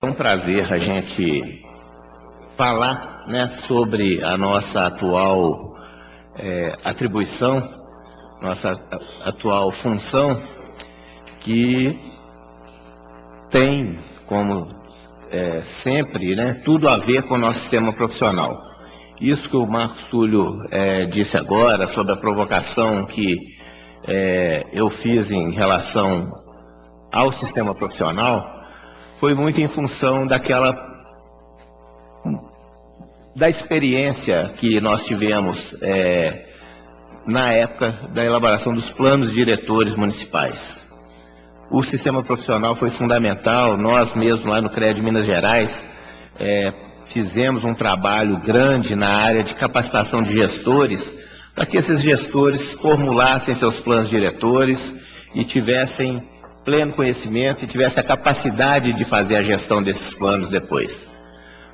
É um prazer a gente falar, né, sobre a nossa atual atribuição, nossa atual função, que tem como sempre, né, tudo a ver com o nosso sistema profissional. Isso que o Marcos Túlio disse agora sobre a provocação que eu fiz em relação ao sistema profissional, foi muito em função da experiência que nós tivemos na época da elaboração dos planos diretores municipais. O sistema profissional foi fundamental. Nós mesmos lá no CREA de Minas Gerais fizemos um trabalho grande na área de capacitação de gestores, para que esses gestores formulassem seus planos diretores e tivessem pleno conhecimento e tivesse a capacidade de fazer a gestão desses planos depois.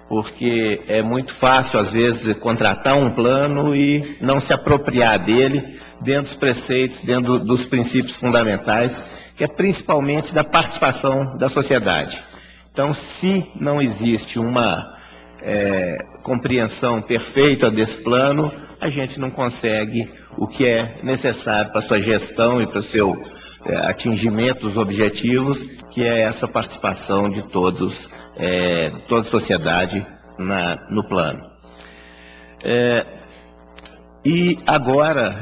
Porque é muito fácil, às vezes, contratar um plano e não se apropriar dele dentro dos preceitos, dentro dos princípios fundamentais, que é principalmente da participação da sociedade. Então, se não existe uma compreensão perfeita desse plano, a gente não consegue o que é necessário para a sua gestão e para o seu atingimento dos objetivos, que é essa participação de toda a sociedade no plano. E agora,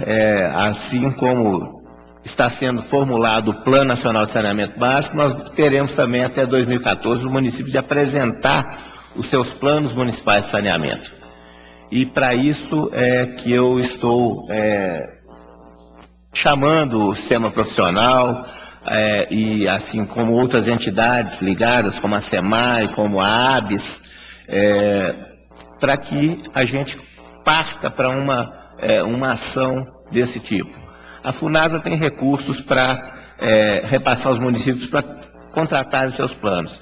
assim como está sendo formulado o Plano Nacional de Saneamento Básico, nós teremos também até 2014 o município de apresentar os seus planos municipais de saneamento. E para isso é que eu estou chamando o sistema profissional e assim como outras entidades ligadas, como a SEMAI, como a ABS, para que a gente parta para uma ação desse tipo. A FUNASA tem recursos para repassar aos municípios para contratarem seus planos,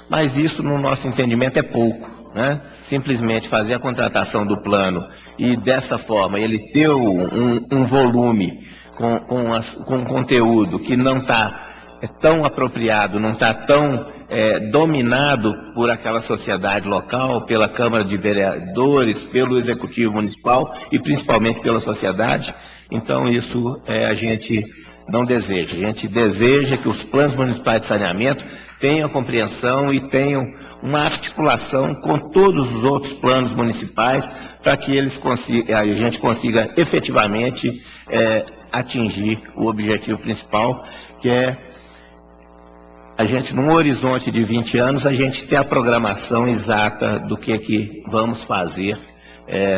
mas isso, no nosso entendimento, é pouco, né? Simplesmente fazer a contratação do plano e, dessa forma, ele ter um volume com um conteúdo que não está tão apropriado, não está tão dominado por aquela sociedade local, pela Câmara de Vereadores, pelo Executivo Municipal e principalmente pela sociedade. Então isso a gente não deseja. A gente deseja que os planos municipais de saneamento tenham compreensão e tenham uma articulação com todos os outros planos municipais para que a gente consiga efetivamente atingir o objetivo principal, que é a gente, num horizonte de 20 anos, a gente ter a programação exata do que vamos fazer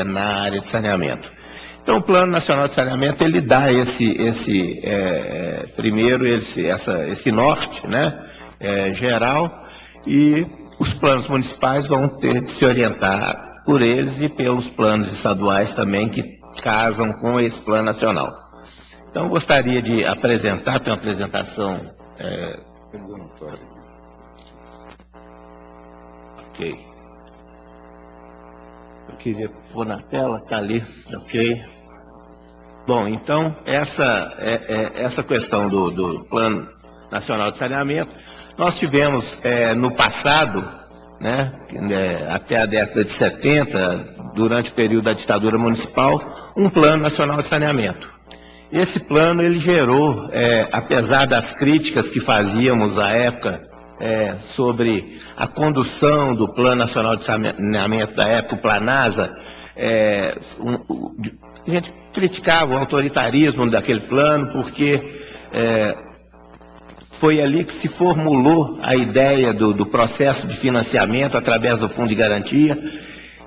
na área de saneamento. Então, o Plano Nacional de Saneamento, ele dá primeiro esse norte, né, geral, e os planos municipais vão ter de se orientar por eles e pelos planos estaduais também, que casam com esse Plano Nacional. Então, eu gostaria de apresentar, tem uma apresentação. Ok. Eu queria pôr na tela, está ali, ok. Bom, então, essa questão do Plano Nacional de Saneamento, nós tivemos no passado, né, até a década de 70, durante o período da ditadura municipal, um Plano Nacional de Saneamento. Esse plano, ele gerou, apesar das críticas que fazíamos à época sobre a condução do Plano Nacional de Saneamento da época, o Planasa, a gente criticava o autoritarismo daquele plano, porque foi ali que se formulou a ideia do processo de financiamento através do Fundo de Garantia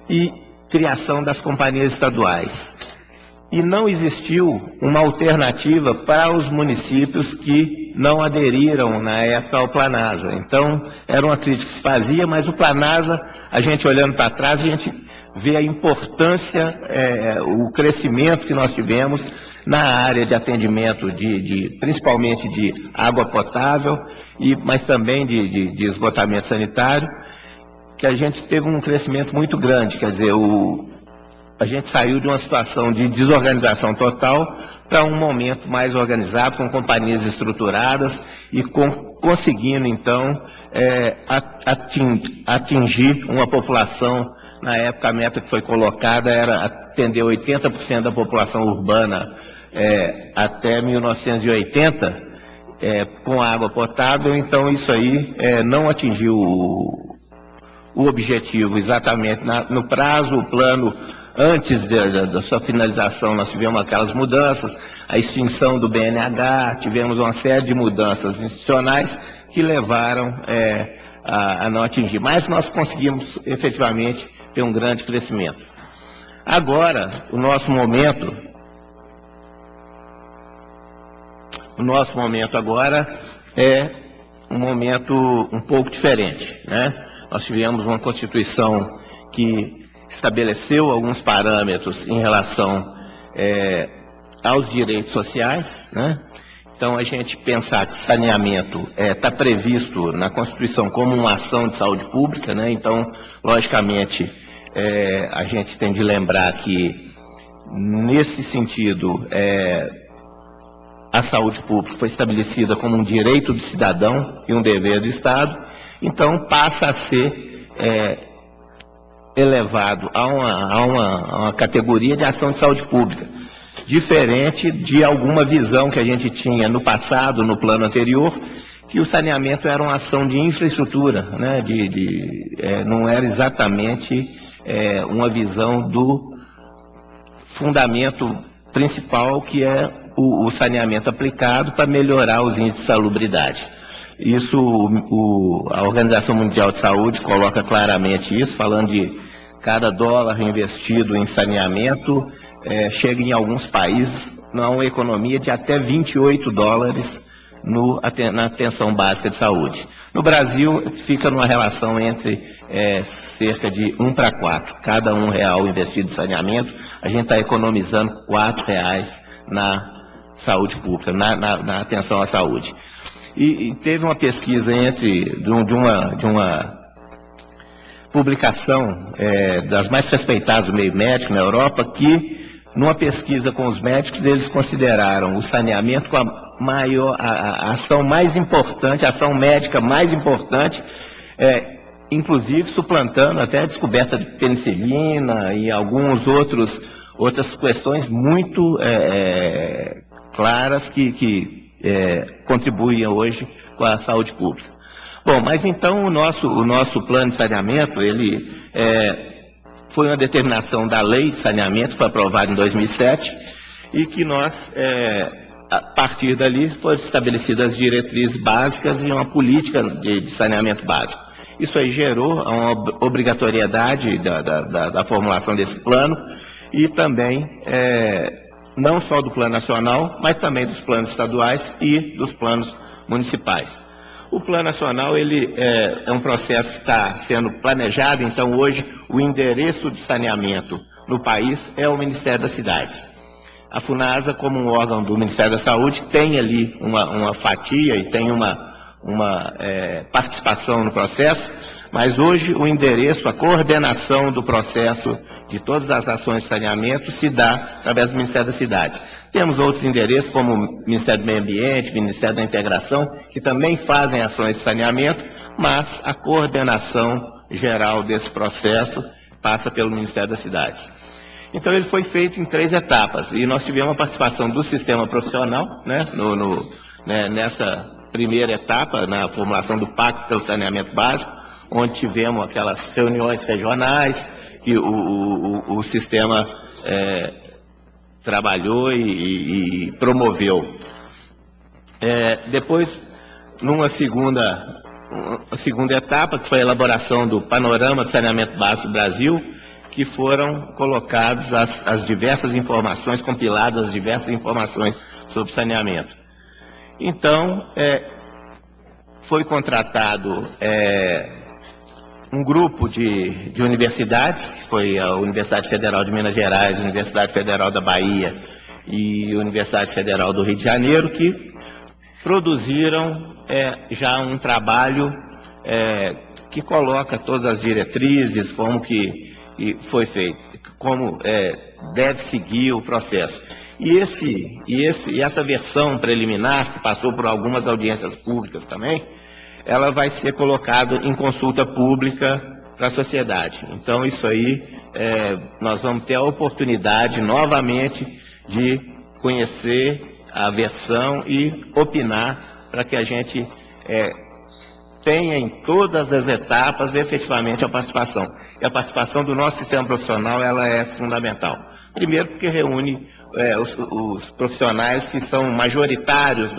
e criação das companhias estaduais. E não existiu uma alternativa para os municípios que não aderiram na época ao Planasa. Então, era uma crítica que se fazia, mas o Planasa, a gente olhando para trás, a gente vê a importância, o crescimento que nós tivemos na área de atendimento, principalmente de água potável, mas também de esgotamento sanitário, que a gente teve um crescimento muito grande. Quer dizer, a gente saiu de uma situação de desorganização total para um momento mais organizado, com companhias estruturadas e conseguindo, então, atingir uma população. Na época, a meta que foi colocada era atender 80% da população urbana até 1980, com água potável. Então, isso aí não atingiu o objetivo exatamente no prazo. O plano, antes da sua finalização, nós tivemos aquelas mudanças, a extinção do BNH, tivemos uma série de mudanças institucionais que levaram a não atingir. Mas nós conseguimos, efetivamente, ter um grande crescimento. Agora, o nosso momento agora é um momento um pouco diferente, né? Nós tivemos uma Constituição que estabeleceu alguns parâmetros em relação aos direitos sociais, né? Então, a gente pensar que saneamento está previsto na Constituição como uma ação de saúde pública, né? Então, logicamente, a gente tem de lembrar que, nesse sentido, a saúde pública foi estabelecida como um direito do cidadão e um dever do Estado. Então, passa a ser elevado a uma categoria de ação de saúde pública, diferente de alguma visão que a gente tinha no passado, no plano anterior, que o saneamento era uma ação de infraestrutura, né? Não era exatamente uma visão do fundamento principal, que é o saneamento aplicado para melhorar os índices de salubridade. Isso, a Organização Mundial de Saúde coloca claramente isso, falando de cada dólar investido em saneamento, chega em alguns países a uma economia de até 28 dólares na atenção básica de saúde. No Brasil, fica numa relação entre cerca de 1 para 4. Cada R$1 investido em saneamento, a gente está economizando R$4 na saúde pública, na atenção à saúde. E teve uma pesquisa de uma publicação das mais respeitadas do meio médico na Europa, que, numa pesquisa com os médicos, eles consideraram o saneamento como a ação mais importante, a ação médica mais importante, inclusive suplantando até a descoberta de penicilina e outras questões muito claras que contribuem hoje com a saúde pública. Bom, mas então o nosso plano de saneamento, ele foi uma determinação da lei de saneamento, que foi aprovada em 2007, e que nós, a partir dali, foram estabelecidas diretrizes básicas e uma política de saneamento básico. Isso aí gerou uma obrigatoriedade da formulação desse plano, e também não só do plano nacional, mas também dos planos estaduais e dos planos municipais. O plano nacional, ele é um processo que está sendo planejado. Então, hoje, o endereço de saneamento no país é o Ministério das Cidades. A FUNASA, como um órgão do Ministério da Saúde, tem ali uma fatia e tem uma participação no processo, mas hoje o endereço, a coordenação do processo de todas as ações de saneamento se dá através do Ministério das Cidades. Temos outros endereços, como o Ministério do Meio Ambiente, Ministério da Integração, que também fazem ações de saneamento, mas a coordenação geral desse processo passa pelo Ministério das Cidades. Então, ele foi feito em 3 etapas, e nós tivemos a participação do sistema profissional, né, nessa primeira etapa, na formulação do Pacto pelo Saneamento Básico, onde tivemos aquelas reuniões regionais que o sistema trabalhou e promoveu. Depois, numa segunda etapa, que foi a elaboração do Panorama de Saneamento Básico do Brasil, que foram colocadas as diversas informações, compiladas as diversas informações sobre saneamento. Então, foi contratado um grupo de universidades, que foi a Universidade Federal de Minas Gerais, a Universidade Federal da Bahia e a Universidade Federal do Rio de Janeiro, que produziram já um trabalho que coloca todas as diretrizes, como que foi feito, como deve seguir o processo. E essa versão preliminar, que passou por algumas audiências públicas também, ela vai ser colocada em consulta pública para a sociedade. Então, isso aí, nós vamos ter a oportunidade novamente de conhecer a versão e opinar para que a gente tenha em todas as etapas efetivamente a participação. E a participação do nosso sistema profissional, ela é fundamental. Primeiro porque reúne os profissionais que são majoritários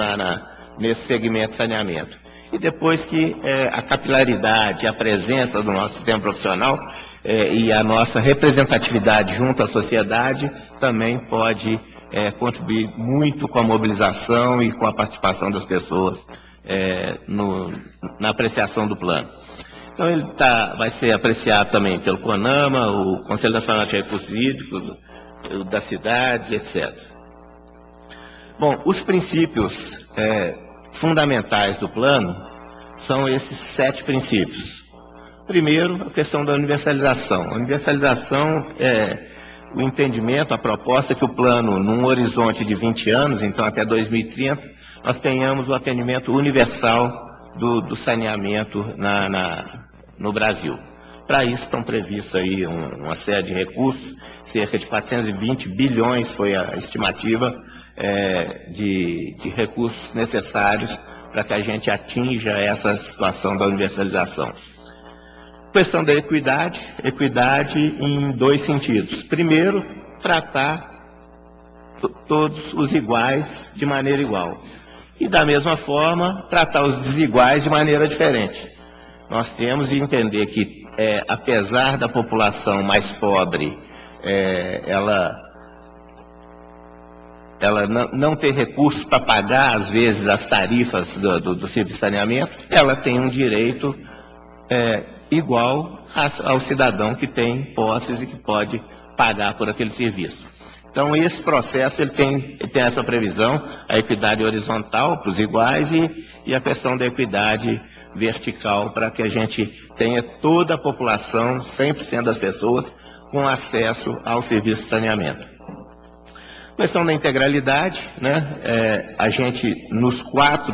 nesse segmento de saneamento. E depois que a capilaridade, a presença do nosso sistema profissional e a nossa representatividade junto à sociedade também pode contribuir muito com a mobilização e com a participação das pessoas na apreciação do plano. Então ele vai ser apreciado também pelo CONAMA, o Conselho Nacional de Recursos Hídricos, das cidades, etc. Bom, os princípios fundamentais do plano são esses 7 princípios. Primeiro, a questão da universalização. A universalização o entendimento, a proposta é que o plano, num horizonte de 20 anos, então até 2030, nós tenhamos o atendimento universal do saneamento no Brasil. Para isso estão previstos aí uma série de recursos, cerca de 420 bilhões foi a estimativa de recursos necessários para que a gente atinja essa situação da universalização. Questão da equidade em 2 sentidos. Primeiro, tratar todos os iguais de maneira igual. E da mesma forma, tratar os desiguais de maneira diferente. Nós temos de entender que, apesar da população mais pobre, ela não ter recursos para pagar, às vezes, as tarifas do serviço de saneamento, ela tem um direito igual ao cidadão que tem posses e que pode pagar por aquele serviço. Então, esse processo ele tem essa previsão, a equidade horizontal para os iguais e a questão da equidade vertical para que a gente tenha toda a população, 100% das pessoas, com acesso ao serviço de saneamento. Questão da integralidade, né? A gente, nos quatro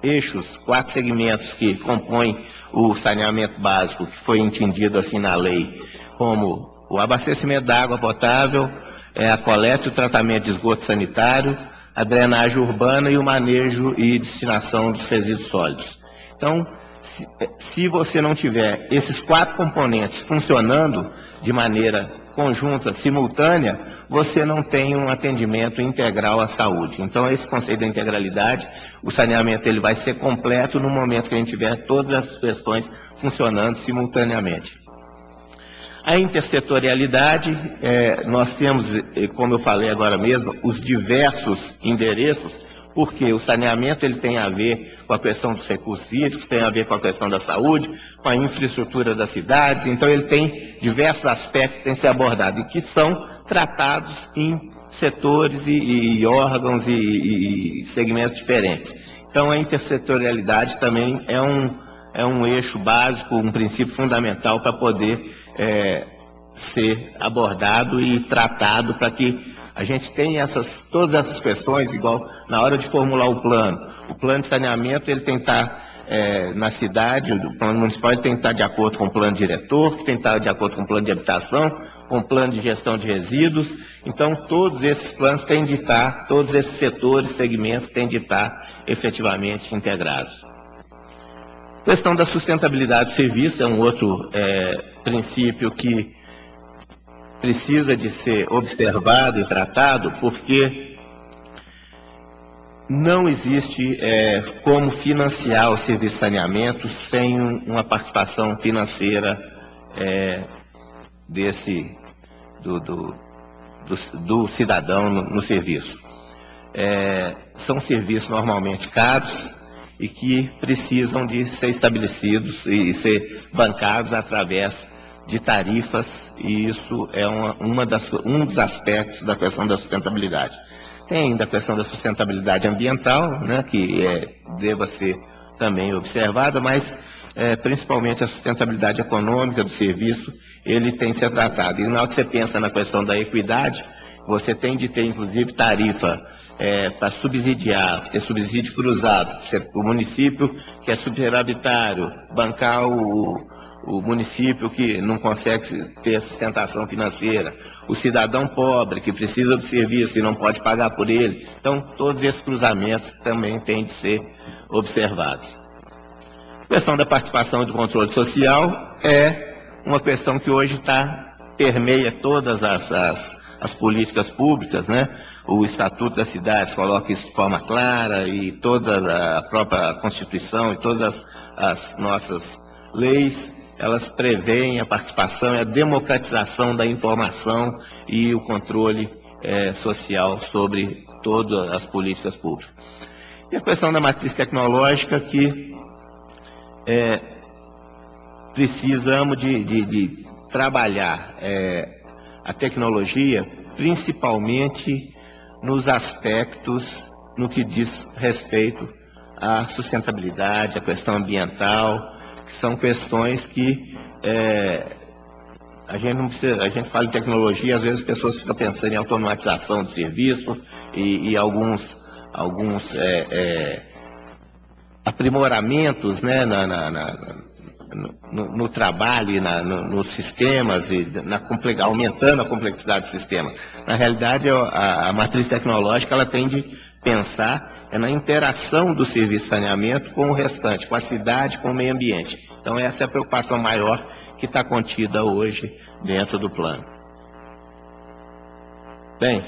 eixos, 4 segmentos que compõem o saneamento básico, que foi entendido assim na lei, como o abastecimento da água potável, a coleta e o tratamento de esgoto sanitário, a drenagem urbana e o manejo e destinação dos resíduos sólidos. Então, se você não tiver esses 4 componentes funcionando de maneira conjunta, simultânea, você não tem um atendimento integral à saúde. Então, esse conceito da integralidade, o saneamento ele vai ser completo no momento que a gente tiver todas as questões funcionando simultaneamente. A intersetorialidade, nós temos, como eu falei agora mesmo, os diversos endereços, porque o saneamento ele tem a ver com a questão dos recursos hídricos, tem a ver com a questão da saúde, com a infraestrutura das cidades, então ele tem diversos aspectos que têm que ser abordados e que são tratados em setores e órgãos e segmentos diferentes. Então a intersetorialidade também é um eixo básico, um princípio fundamental para poder ser abordado e tratado para que a gente tenha todas essas questões, igual na hora de formular o plano. O plano de saneamento ele tem que estar na cidade, o plano municipal ele tem que estar de acordo com o plano diretor, que tem que estar de acordo com o plano de habitação, com o plano de gestão de resíduos. Então, todos esses planos têm de estar, todos esses setores, segmentos têm de estar efetivamente integrados. A questão da sustentabilidade do serviço é um outro princípio que precisa de ser observado e tratado, porque não existe como financiar o serviço de saneamento sem uma participação financeira do cidadão no serviço. São serviços normalmente caros e que precisam de ser estabelecidos e ser bancados através de tarifas, e isso é um dos aspectos da questão da sustentabilidade. Tem ainda a questão da sustentabilidade ambiental, né, que deva ser também observada, mas principalmente a sustentabilidade econômica do serviço, ele tem que ser tratado. E na hora que você pensa na questão da equidade, você tem de ter, inclusive, tarifa para subsidiar, ter subsídio cruzado. O município que é superavitário, bancar o município que não consegue ter sustentação financeira, o cidadão pobre que precisa do serviço e não pode pagar por ele. Então, todos esses cruzamentos também têm de ser observados. A questão da participação e do controle social é uma questão que hoje permeia todas as políticas públicas, né? O Estatuto das Cidades coloca isso de forma clara, e toda a própria Constituição e todas as nossas leis, elas prevêem a participação e a democratização da informação e o controle social sobre todas as políticas públicas. E a questão da matriz tecnológica, que precisamos de trabalhar a tecnologia, principalmente nos aspectos no que diz respeito à sustentabilidade, à questão ambiental, que são questões que a gente fala em tecnologia, às vezes as pessoas ficam pensando em automatização do serviço e alguns aprimoramentos, né, no trabalho e nos sistemas, e aumentando a complexidade dos sistemas. Na realidade, a matriz tecnológica, ela tem de pensar na interação do serviço de saneamento com o restante, com a cidade, com o meio ambiente. Então, essa é a preocupação maior que está contida hoje dentro do plano. Bem,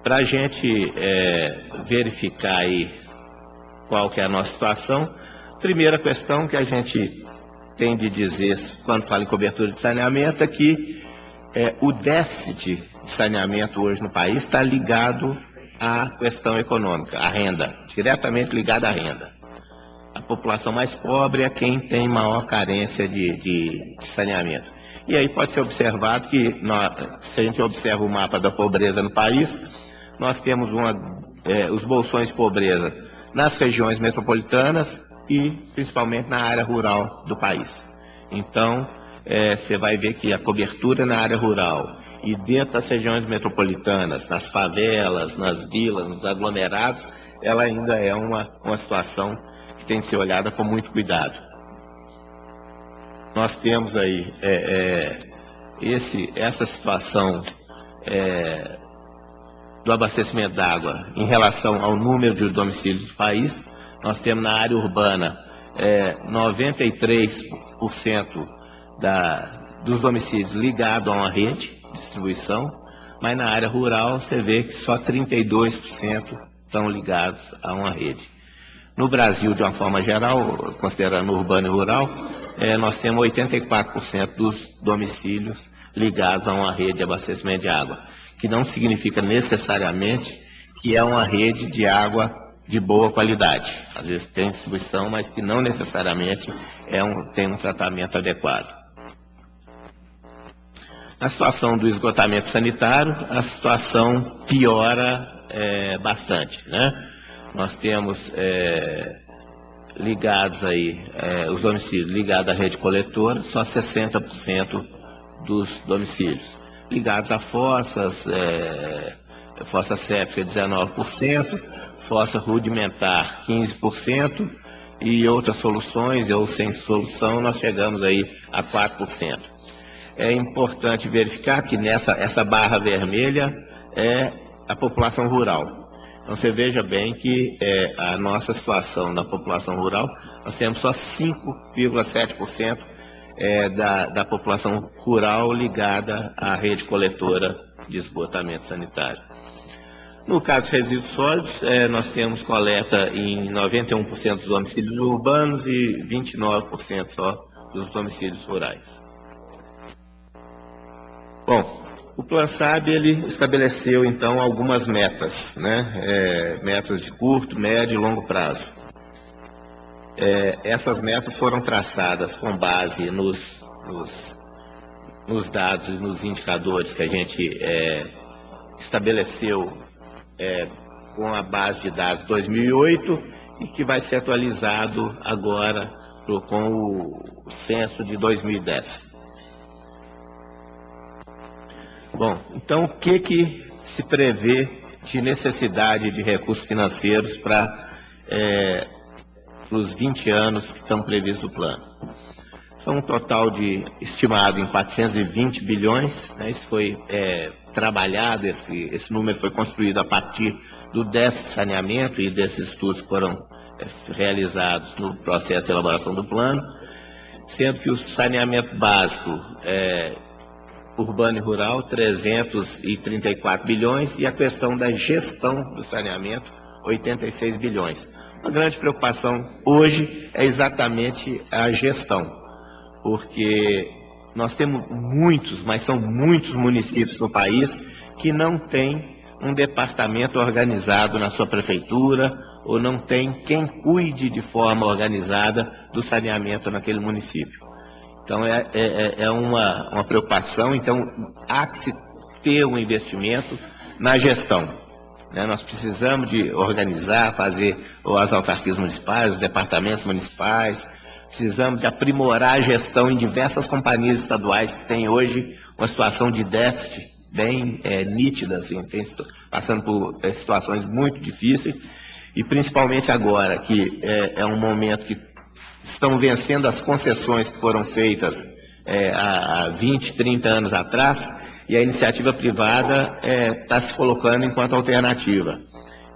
para a gente verificar aí qual que é a nossa situação, primeira questão que a gente tem de dizer quando fala em cobertura de saneamento é que o déficit de saneamento hoje no país está ligado à questão econômica, à renda, diretamente ligado à renda. A população mais pobre é quem tem maior carência de saneamento. E aí pode ser observado que, se a gente observa o mapa da pobreza no país, nós temos os bolsões de pobreza nas regiões metropolitanas e principalmente na área rural do país. Então, você vai ver que a cobertura na área rural e dentro das regiões metropolitanas, nas favelas, nas vilas, nos aglomerados, ela ainda é uma situação que tem que ser olhada com muito cuidado. Nós temos aí essa situação do abastecimento d'água em relação ao número de domicílios do país. Nós temos na área urbana 93% dos domicílios ligados a uma rede de distribuição, mas na área rural você vê que só 32% estão ligados a uma rede. No Brasil, de uma forma geral, considerando urbano e rural, nós temos 84% dos domicílios ligados a uma rede de abastecimento de água, que não significa necessariamente que é uma rede de água de boa qualidade. Às vezes tem distribuição, mas que não necessariamente tem um tratamento adequado. Na situação do esgotamento sanitário, a situação piora bastante, né? Nós temos ligados aí, os domicílios ligados à rede coletora, só 60% dos domicílios. Ligados a fossas, fossa séptica 19%, fossa rudimentar 15%, e outras soluções, ou sem solução, nós chegamos aí a 4%. É importante verificar que essa barra vermelha é a população rural. Então você veja bem que a nossa situação da população rural, nós temos só 5,7% da população rural ligada à rede coletora de esgotamento sanitário. No caso de resíduos sólidos, nós temos coleta em 91% dos domicílios urbanos e 29% só dos domicílios rurais. Bom, o PlanSAB, ele estabeleceu então algumas metas, né? Metas de curto, médio e longo prazo. Essas metas foram traçadas com base nos dados e nos indicadores que a gente estabeleceu com a base de dados 2008 e que vai ser atualizado agora com o censo de 2010. Bom, então o que se prevê de necessidade de recursos financeiros para os 20 anos que estão previstos no plano? São um total estimado em 420 bilhões, né? Isso foi trabalhado, esse número foi construído a partir do déficit de saneamento e desses estudos que foram realizados no processo de elaboração do plano, sendo que o saneamento básico urbano e rural, 334 bilhões, e a questão da gestão do saneamento, 86 bilhões. Uma grande preocupação hoje é exatamente a gestão, porque nós temos muitos, mas são muitos municípios no país que não têm um departamento organizado na sua prefeitura, ou não tem quem cuide de forma organizada do saneamento naquele município. Então é uma preocupação. Então há que se ter um investimento na gestão, né? Nós precisamos de organizar, fazer as autarquias municipais, os departamentos municipais, precisamos de aprimorar a gestão em diversas companhias estaduais que têm hoje uma situação de déficit bem nítida, assim, passando por situações muito difíceis, e principalmente agora, que é um momento que estão vencendo as concessões que foram feitas há 20, 30 anos atrás, e a iniciativa privada está se colocando enquanto alternativa.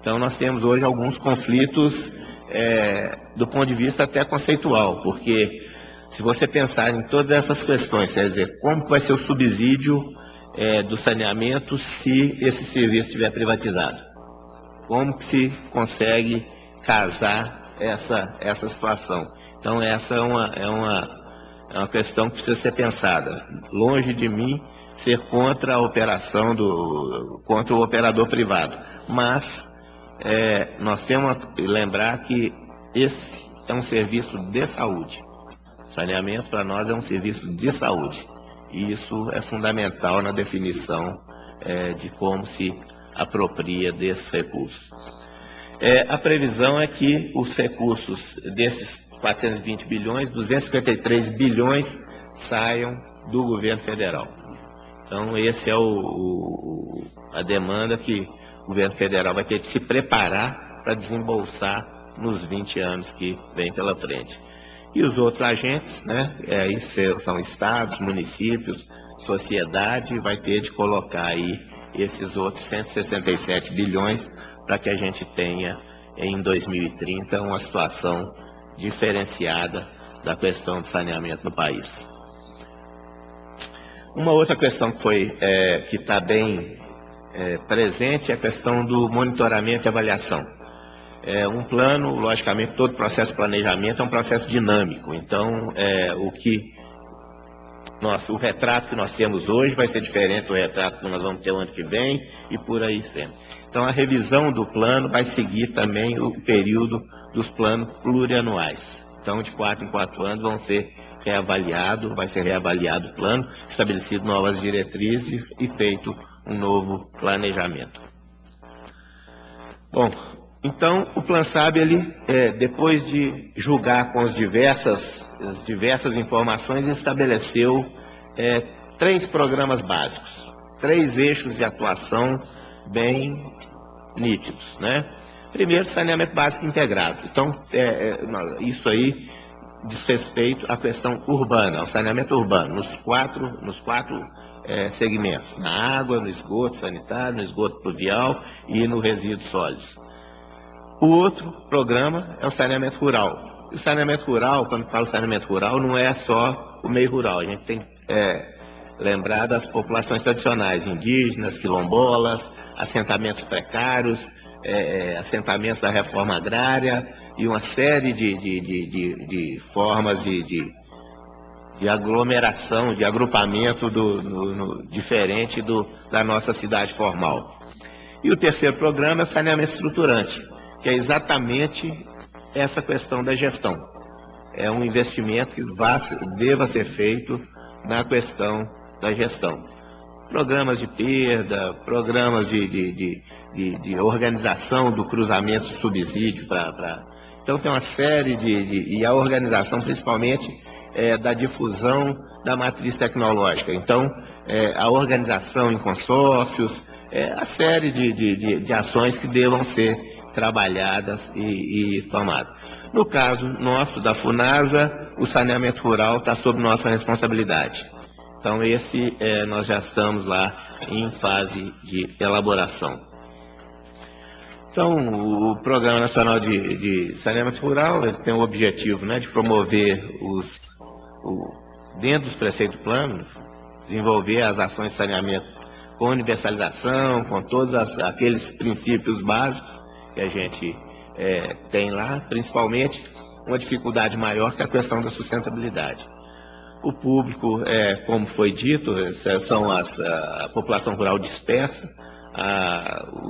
Então nós temos hoje alguns conflitos do ponto de vista até conceitual, porque se você pensar em todas essas questões, quer dizer, como vai ser o subsídio do saneamento se esse serviço estiver privatizado? Como que se consegue casar essa situação? Então essa é uma questão que precisa ser pensada. Longe de mim ser contra a operação contra o operador privado, mas nós temos que lembrar que esse é um serviço de saúde. Saneamento para nós é um serviço de saúde, e isso é fundamental na definição de como se apropria desses recursos. A previsão é que os recursos desses 420 bilhões, 253 bilhões saiam do governo federal. Então, esse é a demanda que o governo federal vai ter que se preparar para desembolsar nos 20 anos que vem pela frente. E os outros agentes, né, são estados, municípios, sociedade, vai ter de colocar aí esses outros 167 bilhões para que a gente tenha em 2030 uma situação diferenciada da questão do saneamento no país. Uma outra questão que está bem presente é a questão do monitoramento e avaliação. Um plano, logicamente, todo processo de planejamento é um processo dinâmico. Então, o retrato que nós temos hoje vai ser diferente do retrato que nós vamos ter o ano que vem, e por aí sempre. Então, a revisão do plano vai seguir também o período dos planos plurianuais. Então, de 4 em 4 anos vai ser reavaliado o plano, estabelecido novas diretrizes e feito um novo planejamento. Bom, então o PlanSab, depois de julgar com as diversas informações, estabeleceu 3 programas básicos, 3 eixos de atuação bem nítidos, né? Primeiro, saneamento básico integrado. Então, isso aí diz respeito à questão urbana, ao saneamento urbano, nos quatro segmentos: na água, no esgoto sanitário, no esgoto pluvial e no resíduos sólidos. O outro programa é o saneamento rural. E o saneamento rural, quando falo saneamento rural, não é só o meio rural. A gente tem que lembrar das populações tradicionais, indígenas, quilombolas, assentamentos precários, assentamentos da reforma agrária e uma série de formas de aglomeração, de agrupamento diferente da nossa cidade formal. E o terceiro programa é o saneamento estruturante, que é exatamente essa questão da gestão. É um investimento que deva ser feito na questão da gestão. Programas de perda, programas de organização do cruzamento de subsídio para Então tem uma série e a organização principalmente da difusão da matriz tecnológica. Então a organização em consórcios, a série de ações que devam ser trabalhadas e tomadas. No caso nosso, da FUNASA, o saneamento rural está sob nossa responsabilidade. Então nós já estamos lá em fase de elaboração. Então, o Programa Nacional de Saneamento Rural tem o objetivo, né, de promover dentro dos preceitos do plano, desenvolver as ações de saneamento com universalização, com todos aqueles princípios básicos que a gente tem lá, principalmente uma dificuldade maior que a questão da sustentabilidade. O público, como foi dito, são a população rural dispersa,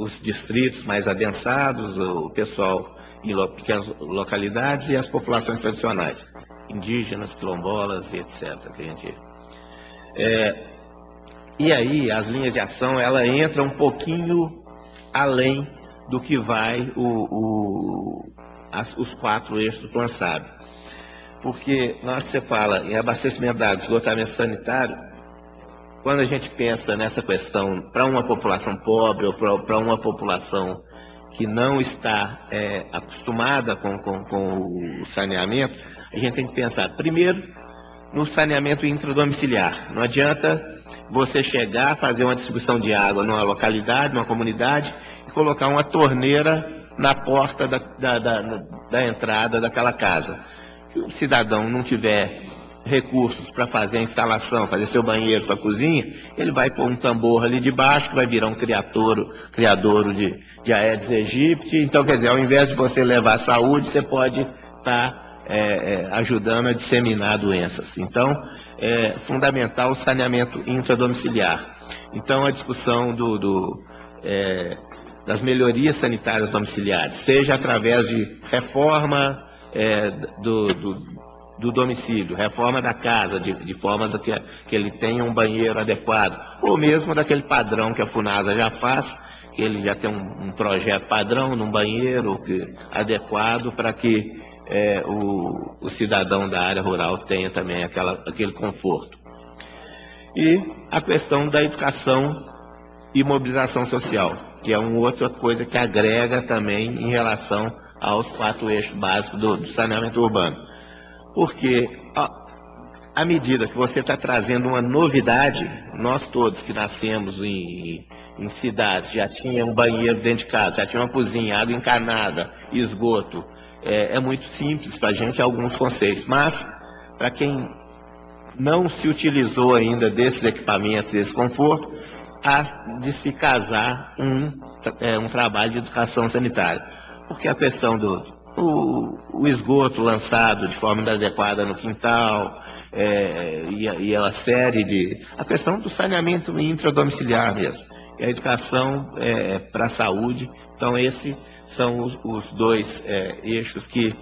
os distritos mais adensados, o pessoal em pequenas localidades e as populações tradicionais, indígenas, quilombolas e etc. E aí as linhas de ação, ela entra um pouquinho além do que vai os 4 eixos do Plano SAB. Porque você fala em abastecimento da água, esgotamento sanitário, quando a gente pensa nessa questão para uma população pobre ou para uma população que não está acostumada com o saneamento, a gente tem que pensar primeiro no saneamento intradomiciliar. Não adianta você chegar, fazer uma distribuição de água numa localidade, numa comunidade, e colocar uma torneira na porta da entrada daquela casa. Se o cidadão não tiver recursos para fazer a instalação, fazer seu banheiro, sua cozinha, ele vai pôr um tambor ali de baixo, que vai virar um criadouro de Aedes aegypti. Então, quer dizer, ao invés de você levar saúde, você pode estar ajudando a disseminar doenças. Então, é fundamental o saneamento intradomiciliar. Então, a discussão das melhorias sanitárias domiciliares, seja através de reforma do domicílio, reforma da casa, de forma que ele tenha um banheiro adequado, ou mesmo daquele padrão que a FUNASA já faz, que ele já tem um projeto padrão num banheiro adequado para que o cidadão da área rural tenha também aquele conforto. E a questão da educação e mobilização social, que é uma outra coisa que agrega também em relação aos 4 eixos básicos do saneamento urbano. Porque, à medida que você está trazendo uma novidade, nós todos que nascemos em cidades, já tinha um banheiro dentro de casa, já tinha uma cozinha, água encanada, esgoto, é muito simples para a gente alguns conceitos, mas para quem não se utilizou ainda desses equipamentos, desse conforto, há de se casar um trabalho de educação sanitária. Porque a questão o esgoto lançado de forma inadequada no quintal, e a série a questão do saneamento intradomiciliar mesmo, e a educação para a saúde. Então esses são os 2 eixos que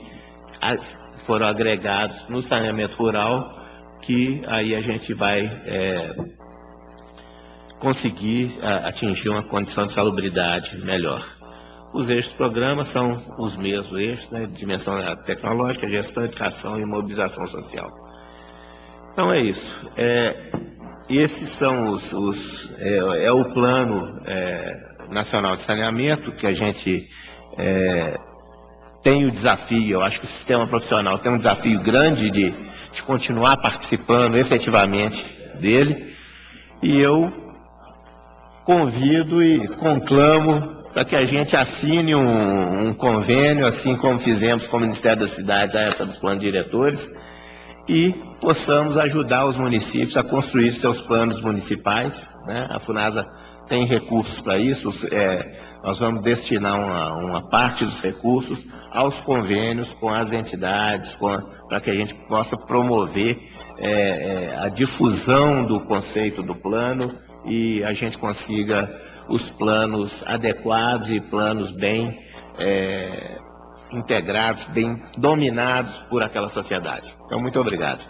foram agregados no saneamento rural, que aí a gente vai conseguir atingir uma condição de salubridade melhor. Os eixos do programa são os mesmos eixos, né? Dimensão tecnológica, gestão, educação e mobilização social. Então é isso. Esses são o Plano Nacional de Saneamento, que a gente tem o desafio, eu acho que o sistema profissional tem um desafio grande de continuar participando efetivamente dele, e eu convido e conclamo para que a gente assine um convênio, assim como fizemos com o Ministério das Cidades, à época dos planos diretores, e possamos ajudar os municípios a construir seus planos municipais, né? A FUNASA tem recursos para isso, nós vamos destinar uma parte dos recursos aos convênios com as entidades, para que a gente possa promover a difusão do conceito do plano e a gente consiga os planos adequados e planos bem integrados, bem dominados por aquela sociedade. Então, muito obrigado.